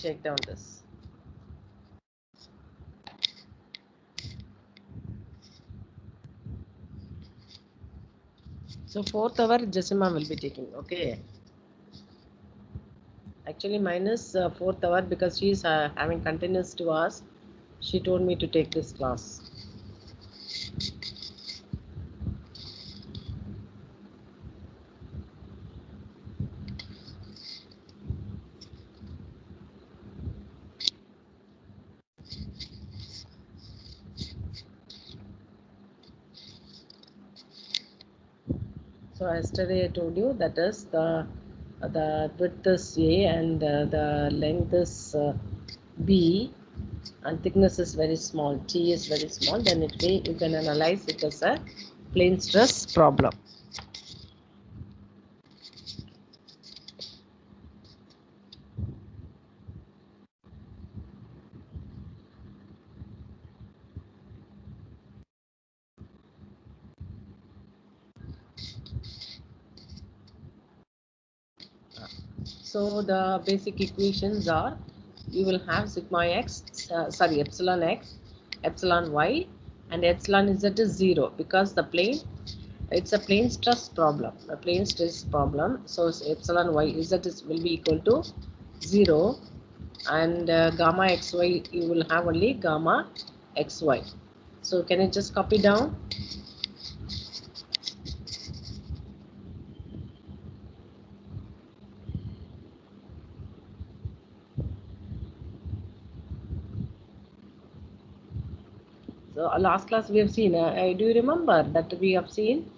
Check down this. So fourth hour Jessima will be taking. Okay. Actually minus fourth hour because she is having continuous 2 hours. She told me to take this class. So yesterday I told you that is the width is A and the length is B and thickness is very small. T is very small. Then you can analyze it as a plane stress problem. So the basic equations are you will have sigma x, epsilon x, epsilon y, and epsilon z is 0 because the plane it's a plane stress problem. A plane stress problem. So epsilon y z will be equal to 0, and gamma xy you will have only gamma xy. So can you just copy down? So last class we have seen, do you remember that we have seen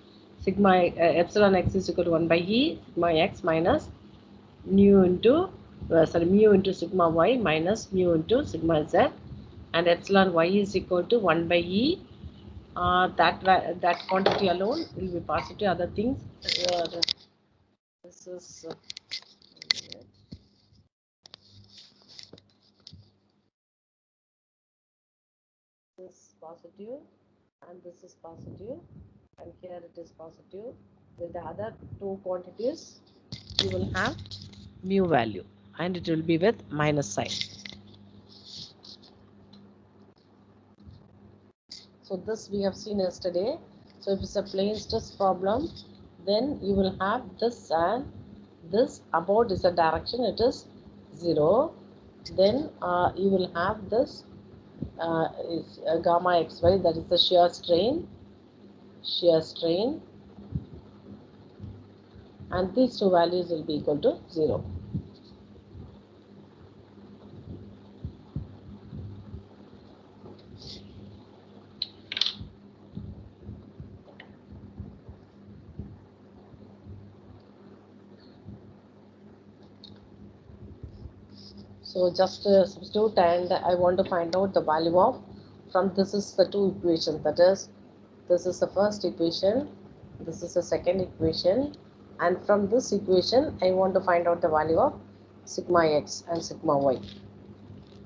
sigma epsilon x is equal to 1 by e sigma x minus mu into mu into sigma y minus mu into sigma z, and epsilon y is equal to 1 by e. That quantity alone will be positive. Other things, this is this positive and this is positive, and here it is positive. With the other two quantities, you will have mu value, and it will be with minus sign. So this we have seen yesterday. So if it's a plane stress problem, then you will have this and this. About is the direction, it is 0. Then you will have this is gamma xy, that is the shear strain, and these two values will be equal to 0. So just substitute, and I want to find out the value of, from this is the two equations, that is this is the first equation, this is the second equation, and from this equation I want to find out the value of sigma x and sigma y.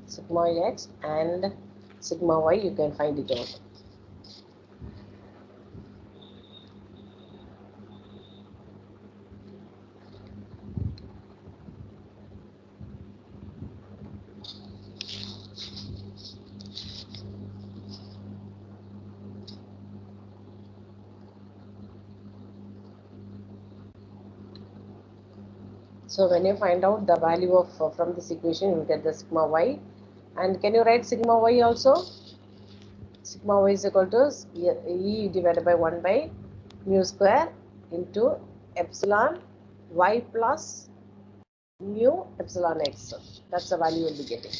Sigma x and sigma y, you can find it out. So when you find out the value of from this equation, you will get the sigma y. And can you write sigma y also? Sigma y is equal to E divided by 1 by mu square into epsilon y plus mu epsilon x. That's the value you will be getting.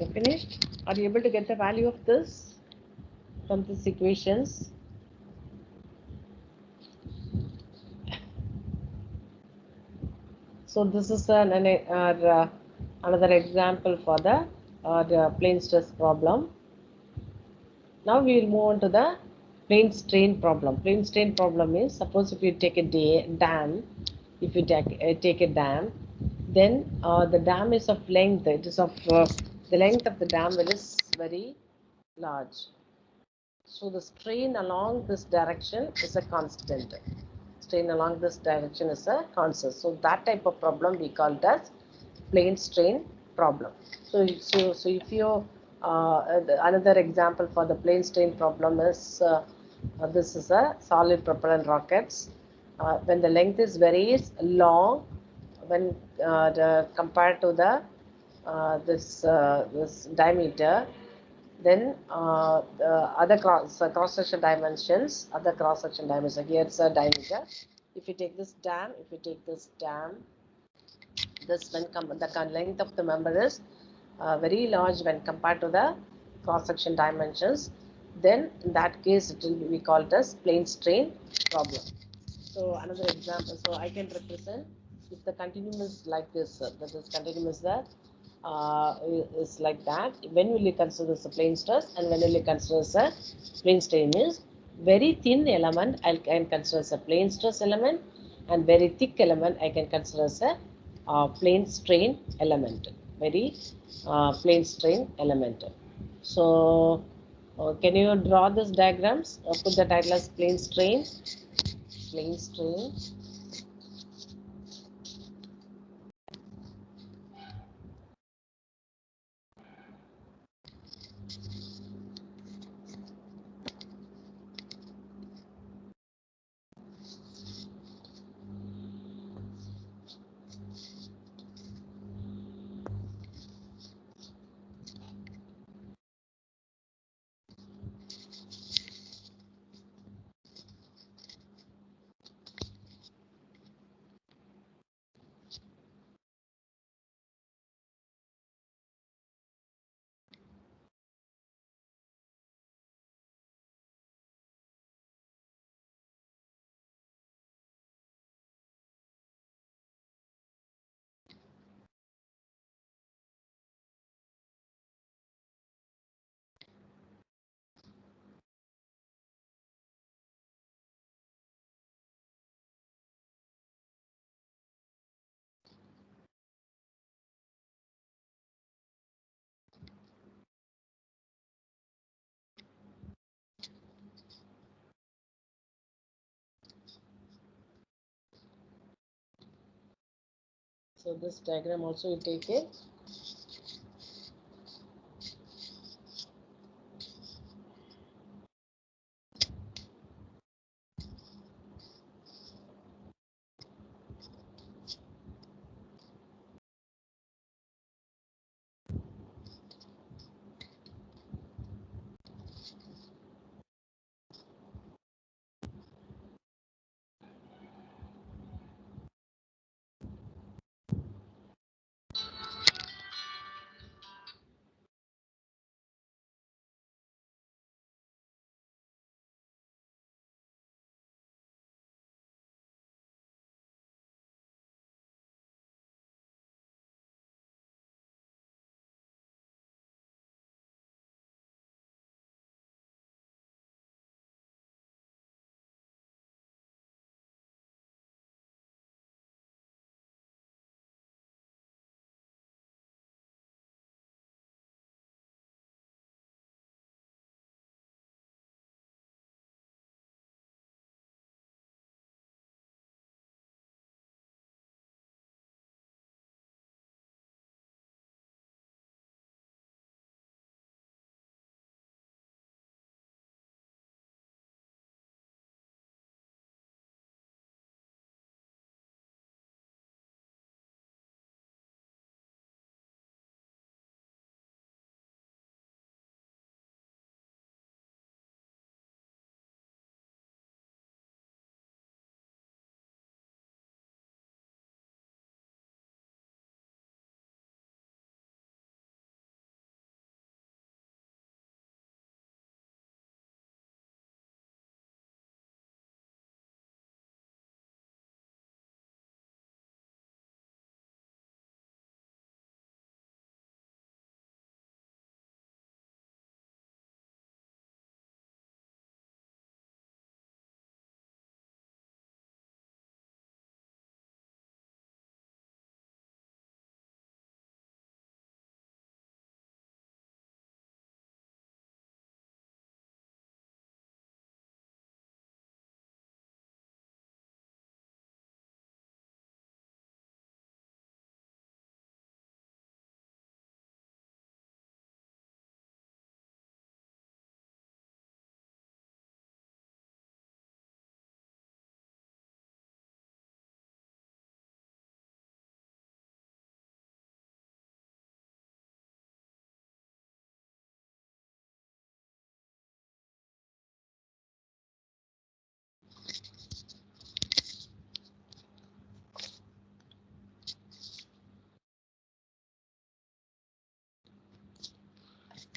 You finished? Are you able to get the value of this from these equations? So this is another example for the plane stress problem. Now we will move on to the plane strain problem. Plane strain problem is, suppose if you take a dam, if you take a dam, then the dam is of length. It is of the length of the dam is very large. So the strain along this direction is a constant. Strain along this direction is a constant. So that type of problem we call it as plane strain problem. So if you another example for the plane strain problem is this is a solid propellant rockets. When the length is very long, when compared to the this diameter, then the other cross section dimensions, here it's a diameter. If you take this dam, this when the length of the member is very large when compared to the cross section dimensions, then in that case it will be called as plane strain problem. So another example, so I can represent if the continuum is like this, that is continuum is that is like that. When will you consider this a plane stress and when will you consider this a plane strain? Is very thin element I can consider as a plane stress element, and very thick element I can consider as a plane strain element. Very plane strain element. So can you draw these diagrams? Put the title as plane strain. Plane strain. So this diagram also you take it.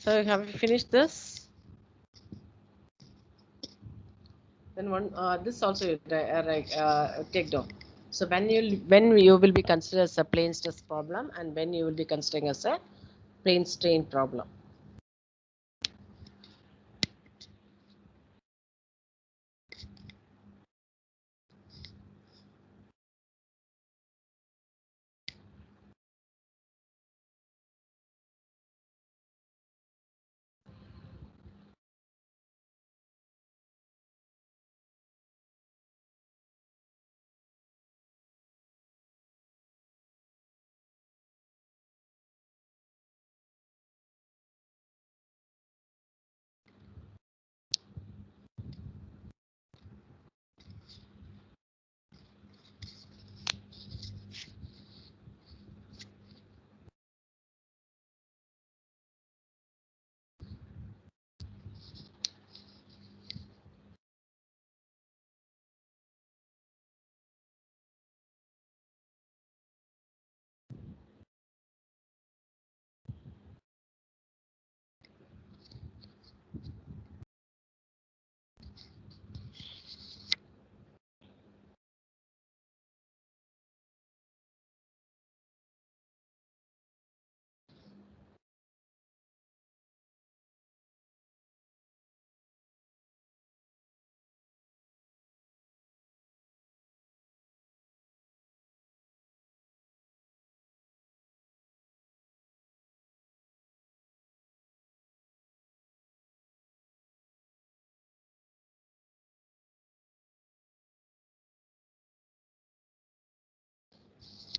So have you finished this? Then this also you take down. So when you will be considered as a plane stress problem, and when you will be considering as a plane strain problem.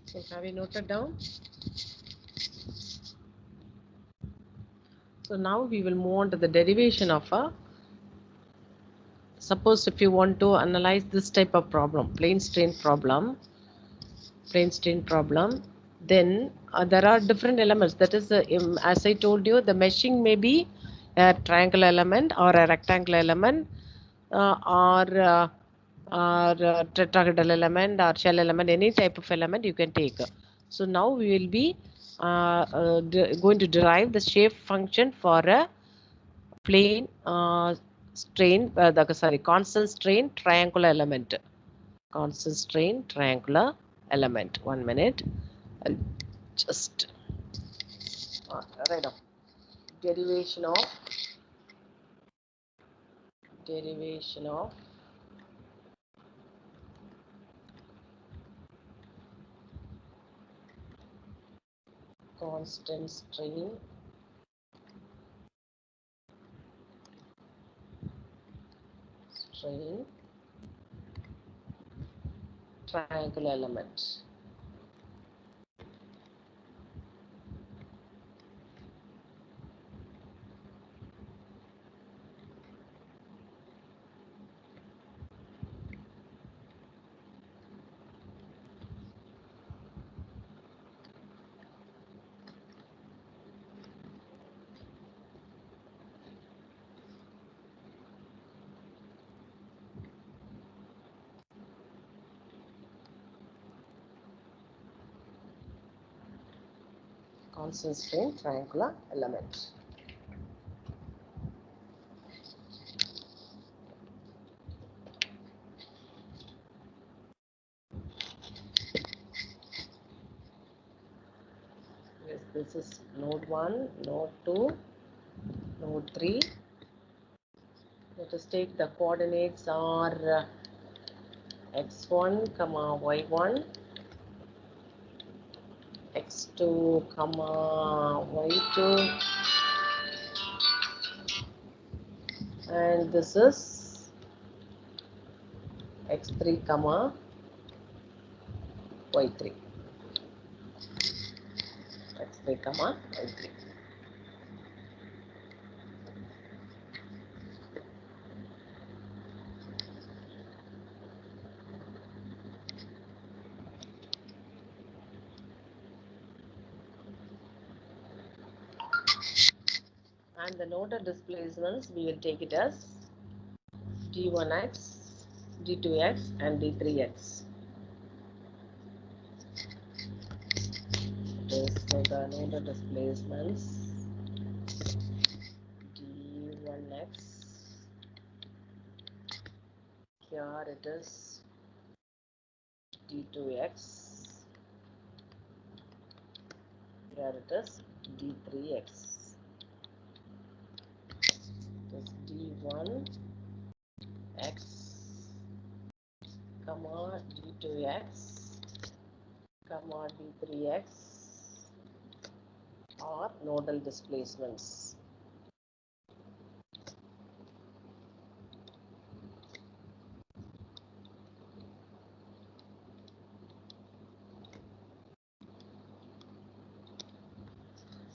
So have you noted down? So now we will move on to the derivation of a. Suppose if you want to analyze this type of problem, plane strain problem, then there are different elements. That is, as I told you, the meshing may be a triangle element or a rectangle element, or tetrahedral element or shell element, any type of element you can take. So now we will be going to derive the shape function for a plane constant strain triangular element. Constant strain triangular element. 1 minute. I'll just write off derivation of derivation of constant strain triangular element. Constant strain triangular element. Yes, this is node 1, node 2, node 3. Let us take the coordinates are x1 comma y1, x2 comma y2, and this is x3 comma y3, x3 comma y3. And the nodal displacements, we will take it as d1x, d2x, and d3x. So the nodal displacements Here it is d2x, here it is d3x, it is d1x, comma d2x, comma d3x are nodal displacements.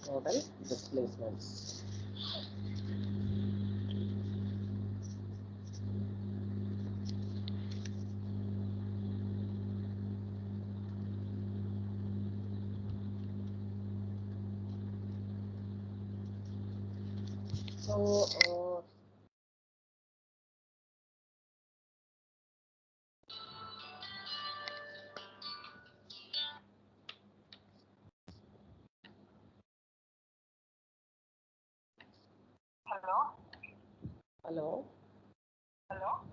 Nodal displacements. So Hello? hello. Hello?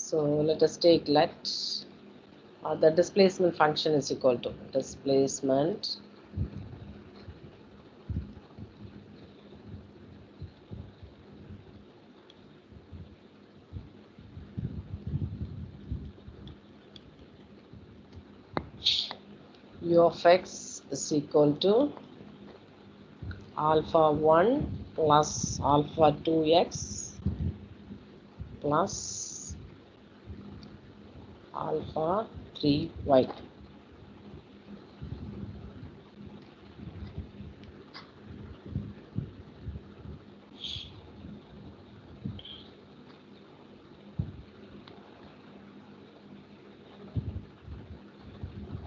So let us take the displacement function is equal to displacement u of x is equal to alpha 1 plus alpha 2x plus alpha 3y.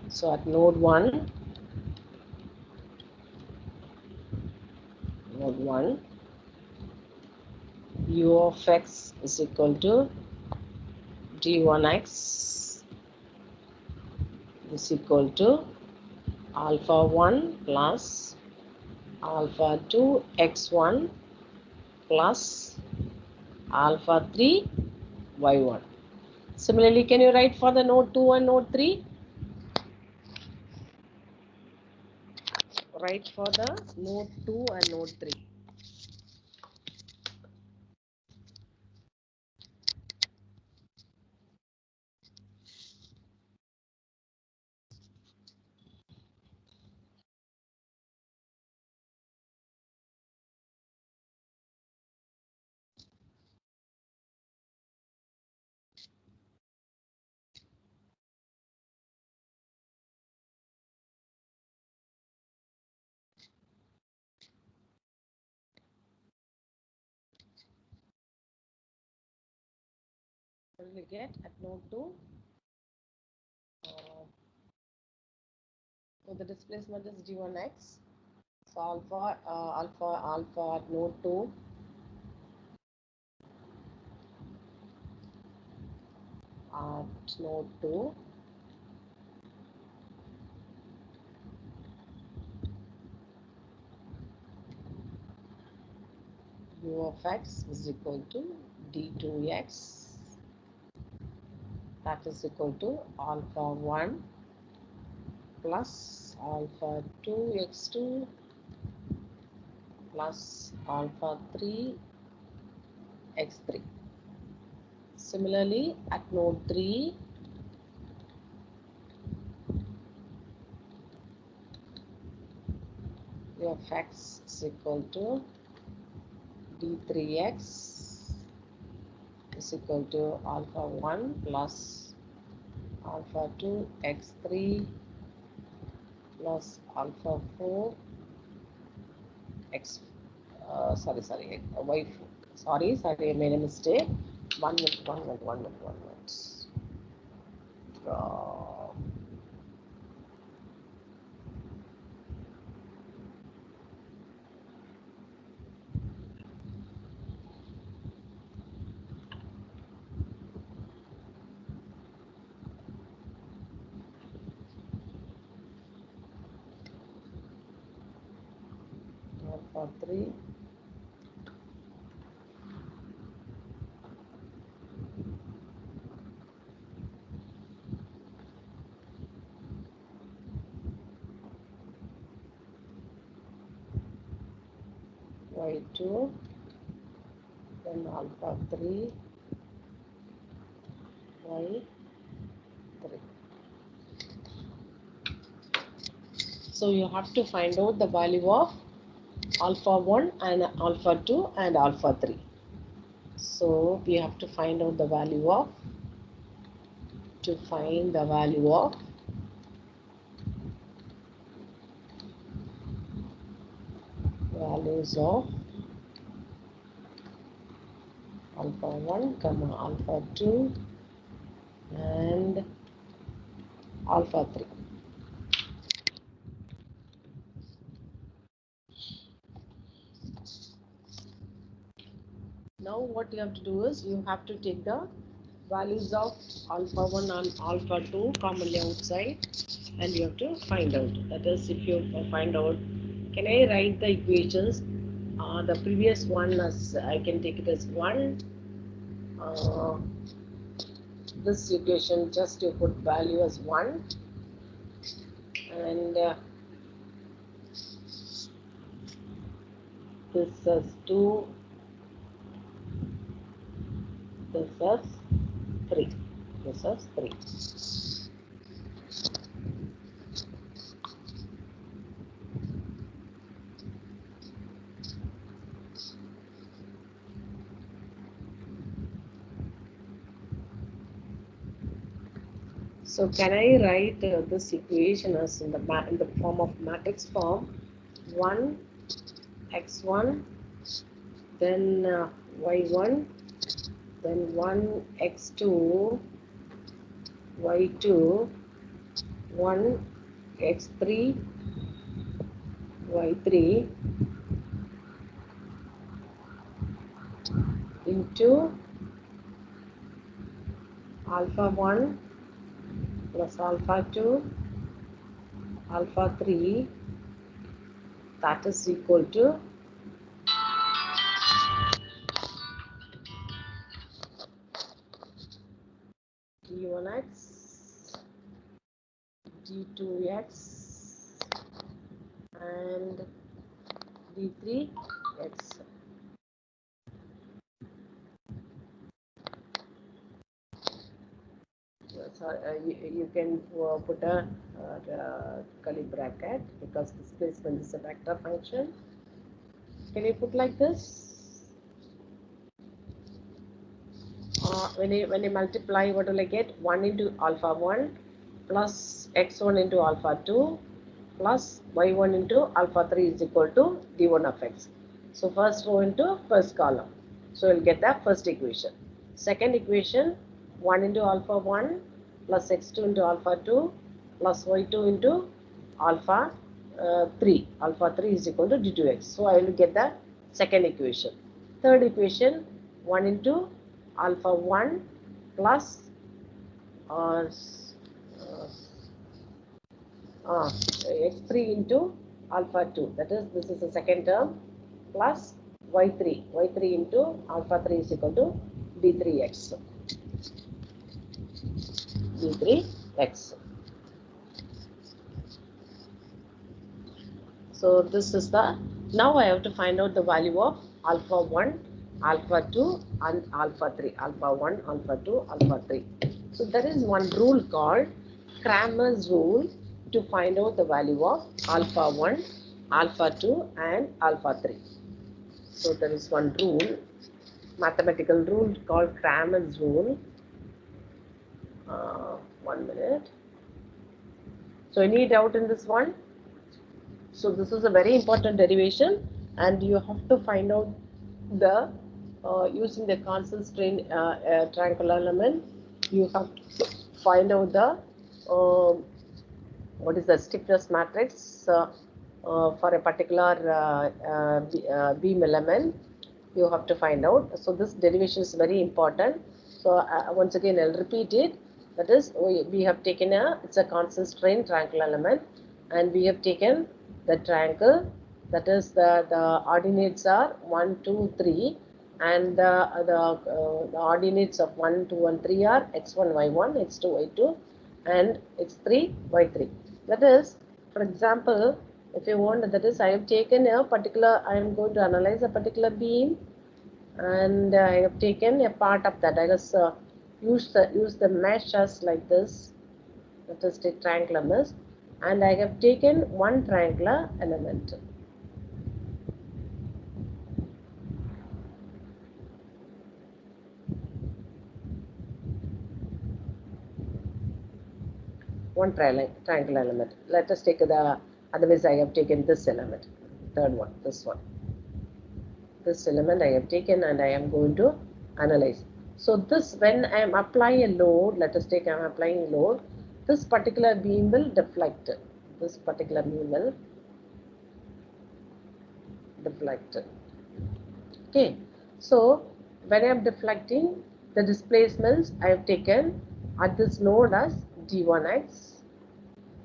So at node 1, u of x is equal to d1x is equal to alpha 1 plus alpha 2 x1 plus alpha 3 y1. Similarly, can you write for the node 2 and node 3? Write for the node 2 and node 3. What will you get at node 2? So the displacement is d1x. So alpha at node 2 at node 2 u of x is equal to d2x, that is equal to alpha 1 plus alpha 2x2 plus alpha 3 x3. Similarly, at node 3, u of x is equal to d3x is equal to alpha 1 plus alpha 2 x3 plus alpha 4 x y, sorry, I made a mistake. One minute. Uh, alpha 3 y2, then alpha 3 y3. So you have to find out the value of alpha 1 and alpha 2 and alpha 3. So we have to find out the value of, values of alpha 1 comma alpha 2 and alpha 3. Now what you have to do is you have to take the values of alpha 1 and alpha 2 commonly outside, and you have to find out. That is, if you find out, can I write the equations? The previous one as I can take it as 1. This equation just you put value as 1, and this as 2, this as 3, this as 3. So can I write this equation as in the form of matrix form? 1 x1, then y1, then 1 x2, y2, 1 x3, y3 into alpha 1 plus alpha 2 alpha 3, that is equal to d1x, d2x and d3x. So you can put a curly bracket because displacement is a vector function. Can you put like this? When you multiply, what will I get? 1 into alpha 1 plus x1 into alpha 2 plus y1 into alpha 3 is equal to d1 of x. So first row into first column. So you'll get the first equation. Second equation, 1 into alpha 1 plus x2 into alpha 2 plus y2 into alpha 3. Alpha 3 is equal to d2x. So I will get the second equation. Third equation, 1 into alpha 1 plus x3 into alpha 2. That is, this is the second term, plus y3. y3 into alpha 3 is equal to d3x. d3x. So this is the, now I have to find out the value of alpha 1, alpha 2 and alpha 3. Alpha 1, alpha 2, alpha 3. So there is one rule called Cramer's rule to find out the value of alpha 1, alpha 2 and alpha 3. So there is one rule, mathematical rule called Cramer's rule. 1 minute. So any doubt in this one? So this is a very important derivation, and you have to find out the using the constant strain triangle element. You have to find out the what is the stiffness matrix for a particular beam element. You have to find out. So this derivation is very important. So once again I'll repeat it. That is, we have taken it's a constant strain triangle element, and we have taken the triangle, that is the ordinates are 1, 2, 3, and the ordinates of 1, 2 and 3 are x1, y1, x2, y2 and x3, y3. That is, for example, if you want, that is, I have taken a particular, I am going to analyze a particular beam, and I have taken a part of that. I just use the mesh as like this. Let us take triangular mesh, and I have taken one triangular element. One triangular element. Let us take the, otherwise I have taken this element, third one, this one. This element I have taken, and I am going to analyze. So this, when I am applying a load, let us take, I am applying load, this particular beam will deflect. This particular beam will deflect. Okay. So when I am deflecting, the displacements I have taken at this node as d1x,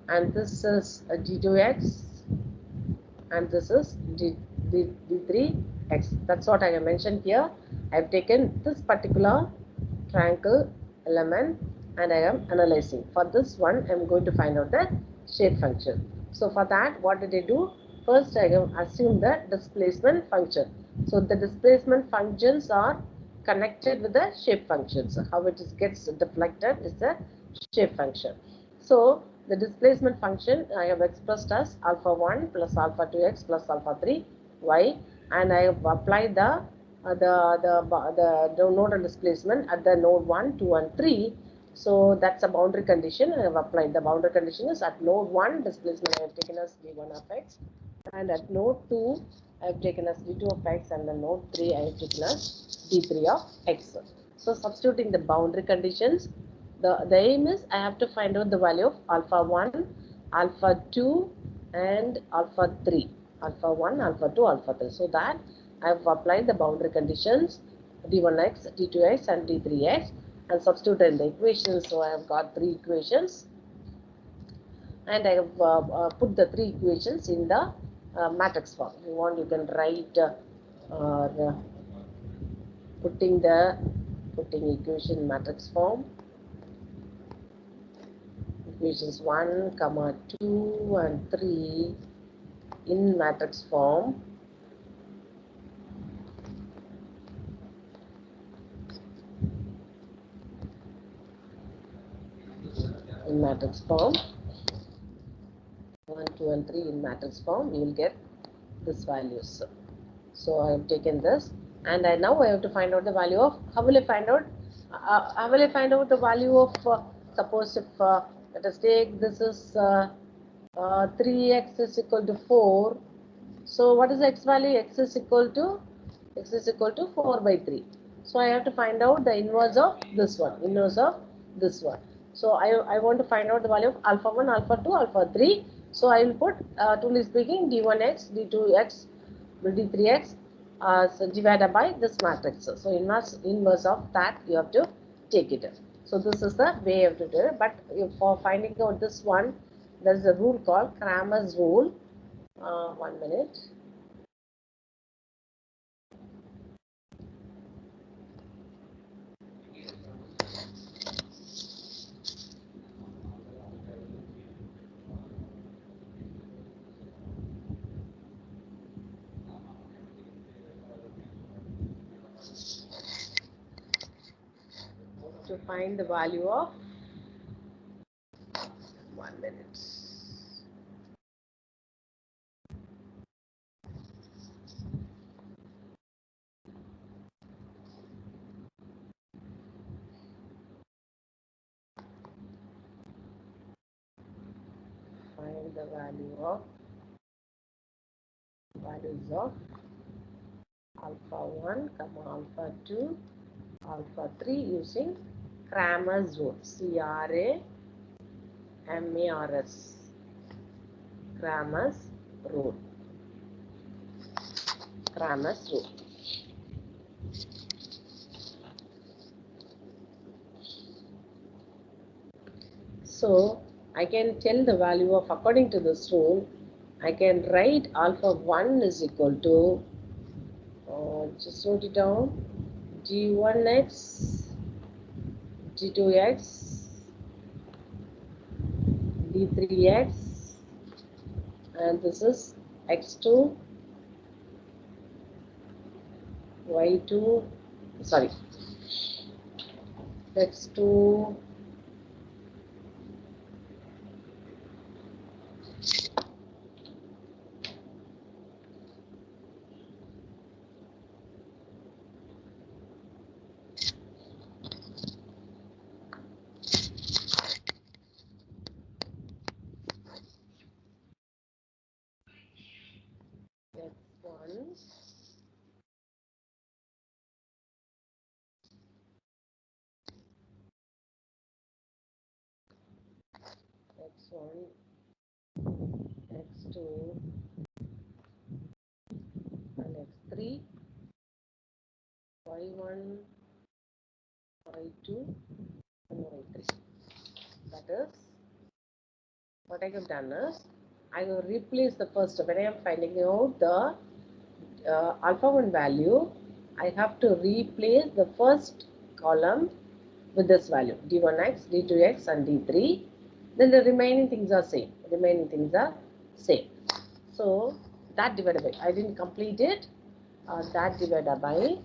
and this is d2x, and this is d3x. That's what I have mentioned here. I have taken this particular triangle element, and I am analyzing. For this one, I am going to find out the shape function. So for that, what did I do? First, I have assumed the displacement function. So the displacement functions are connected with the shape functions. How it gets deflected is the shape function. So the displacement function I have expressed as alpha 1 plus alpha 2x plus alpha 3y, and I have applied the nodal displacement at the node 1, 2 and 3. So that's a boundary condition I have applied. The boundary condition is at node 1 displacement I have taken as d1 of x, and at node 2 I have taken as d2 of x, and the node 3 I have taken as d3 of x. So substituting the boundary conditions, the aim is I have to find out the value of alpha 1, alpha 2 and alpha 3. Alpha 1, alpha 2, alpha 3. So that I have applied the boundary conditions d1x, d2x and d3x, and substituted in the equations. So I have got 3 equations, and I have put the 3 equations in the matrix form. If you want, you can write putting equation matrix form. Equations 1, 2 and 3 in matrix form. In matrix form, 1, 2 and 3 in matrix form, you will get this values. So I have taken this, and now I have to find out the value of, how will I find out? How will I find out the value of, suppose if, let us take, this is 3x is equal to 4. So what is the x value? X is equal to 4 by 3. So I have to find out the inverse of this one, inverse of this one. So I want to find out the value of alpha 1, alpha 2, alpha 3. So I will put, truly speaking, d1x, d2x, d3x so divided by this matrix. So inverse of that you have to take it. So this is the way you have to do it. But for finding out this one, there is a rule called Cramer's rule. 1 minute. To find the value of 1 minute. Find the values of alpha 1, comma alpha 2, alpha 3 using Cramer's rule. C-R-A-M-A-R-S. Cramer's rule. Cramer's rule. So I can tell the value of, according to this rule, I can write alpha 1 is equal to, just wrote it down, g1x, g2x, d3x, and this is x2, y2, sorry, x2, x1, x1, x2, and x3, y1, y2, and y3. That is, what I have done is, I will replace the first, when I am finding out the alpha 1 value, I have to replace the first column with this value, d1x, d2x, and d3. Then the remaining things are same. So that divided by, I didn't complete it, that divided by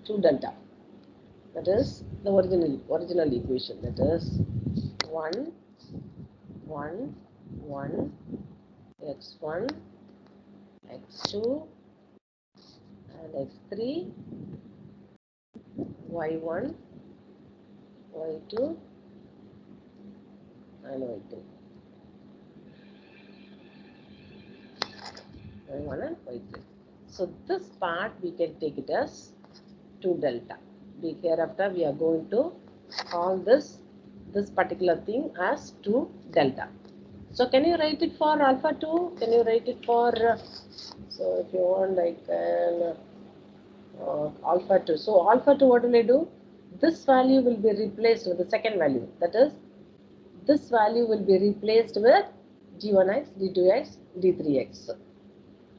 2 delta. That is the original equation. That is 1, 1, 1, x1, x2, and x3, y1, y2, and y2. y1 and y3. So this part we can take it as 2 delta. Hereafter we are going to call this particular thing as 2 delta. So can you write it for alpha 2? Can you write it for, so if you want, I can alpha 2. So alpha 2, what will I do? This value will be replaced with the second value. That is, this value will be replaced with g1x, d2x, d3x.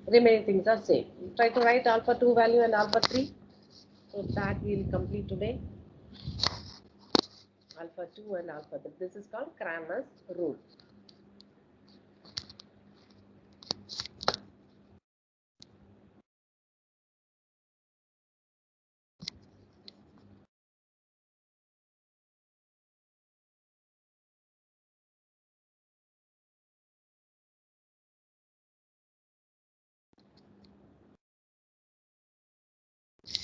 Remaining things are same. Try to write alpha 2 value and alpha 3. So that we will complete today. Alpha 2 and alpha 3. This is called Cramer's rule.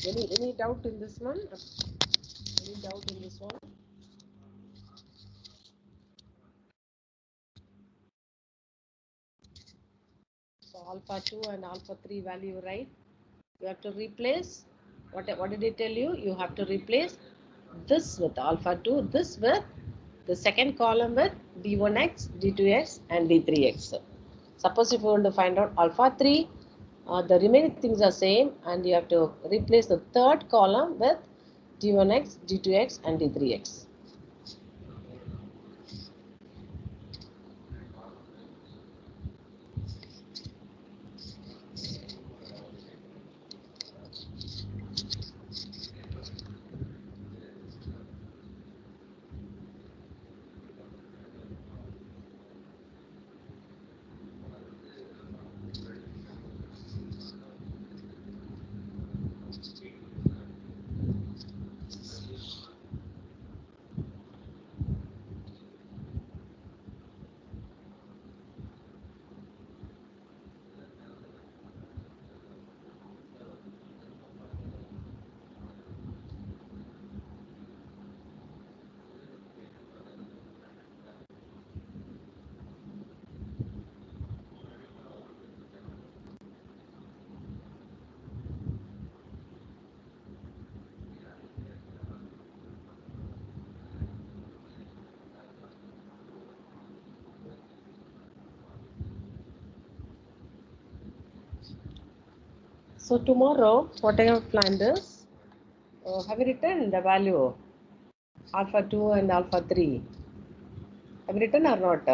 Any doubt in this one? Any doubt in this one? So alpha 2 and alpha 3 value, right? You have to replace, what did it tell you? You have to replace this with alpha 2, this with the second column with d1x, d2x and d3x. Suppose if you want to find out alpha 3, the remaining things are same and you have to replace the third column with d1x, d2x and d3x. So tomorrow, what I have planned is, have you written the value alpha 2 and alpha 3? Have you written or not?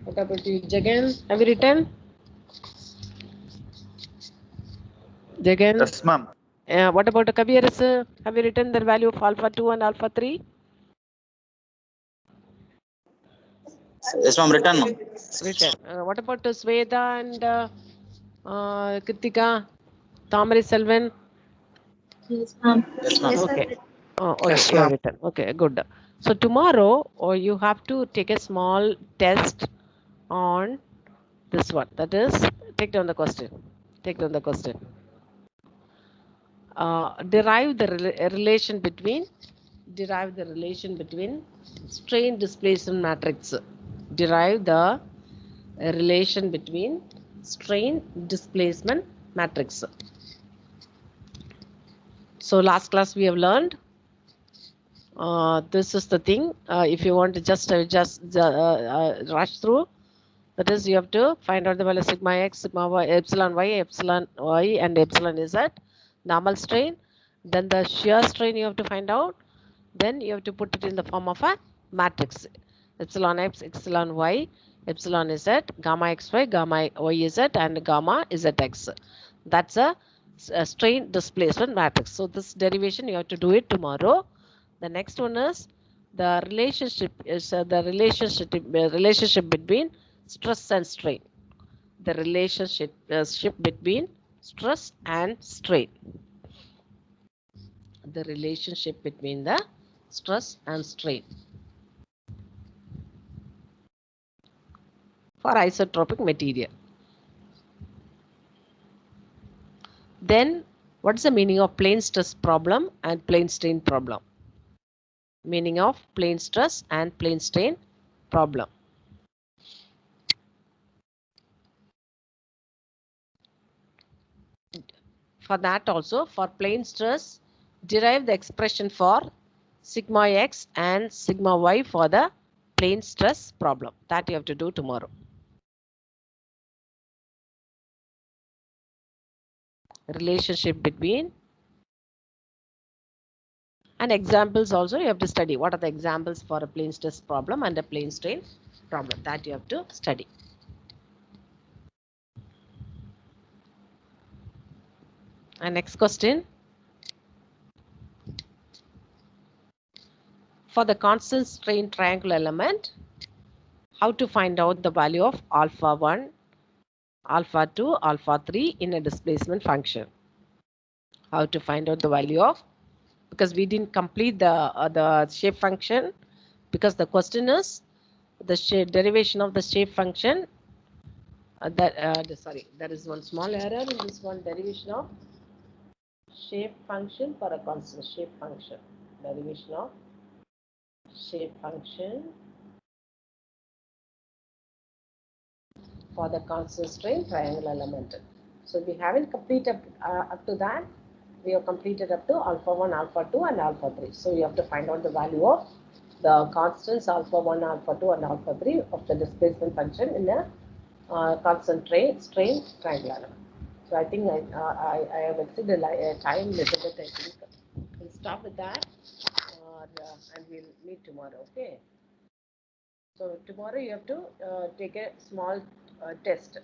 What about you, Jagan? Have you written? Jagan? Yes, ma'am. What about Kabir? Have you written the value of alpha 2 and alpha 3? Yes, ma'am. Written, ma'am. Written. What about Sweda and Kritika? Tamari Selvan? Yes, ma'am. Yes, ma'am. Okay. Oh, okay. Yes, You have ma'am. written. Okay, good. So tomorrow, you have to take a small test on this one. That is, take down the question. Take down the question. Derive the relation between strain displacement matrix. Derive the relation between strain displacement matrix. So last class we have learned. This is the thing. If you want to just rush through, that is, you have to find out the value sigma x, sigma y, epsilon y, and epsilon z, normal strain. Then the shear strain you have to find out. Then you have to put it in the form of a matrix. Epsilon x, epsilon y, epsilon z, gamma xy, gamma yz, and gamma zx. That's a strain displacement matrix. So this derivation you have to do it tomorrow. The next one is the relationship relationship between stress and strain. The relationship between stress and strain. The relationship between the stress and strain for isotropic material. Then what's the meaning of plane stress problem and plane strain problem? Meaning of plane stress and plane strain problem. For that also, for plane stress, derive the expression for sigma x and sigma y for the plane stress problem. That you have to do tomorrow. Relationship between, and examples also you have to study. What are the examples for a plane stress problem and a plane strain problem? That you have to study. And next question. For the constant strain triangle element, how to find out the value of alpha 1, alpha 2, alpha 3 in a displacement function? How to find out the value of, because we didn't complete the shape function, because the question is the derivation of the shape function. Sorry, there is one small error in this one, derivation of shape function for a constant shape function. Derivation of shape function for the constant strain triangle element. So we haven't completed up to that. We have completed up to alpha 1, alpha 2 and alpha 3. So you have to find out the value of the constants alpha 1, alpha 2 and alpha 3 of the displacement function in a constant strain triangle element. So I think I have exceeded time a little bit. I think we'll stop with that and we'll meet tomorrow. Okay. So tomorrow you have to take a small test.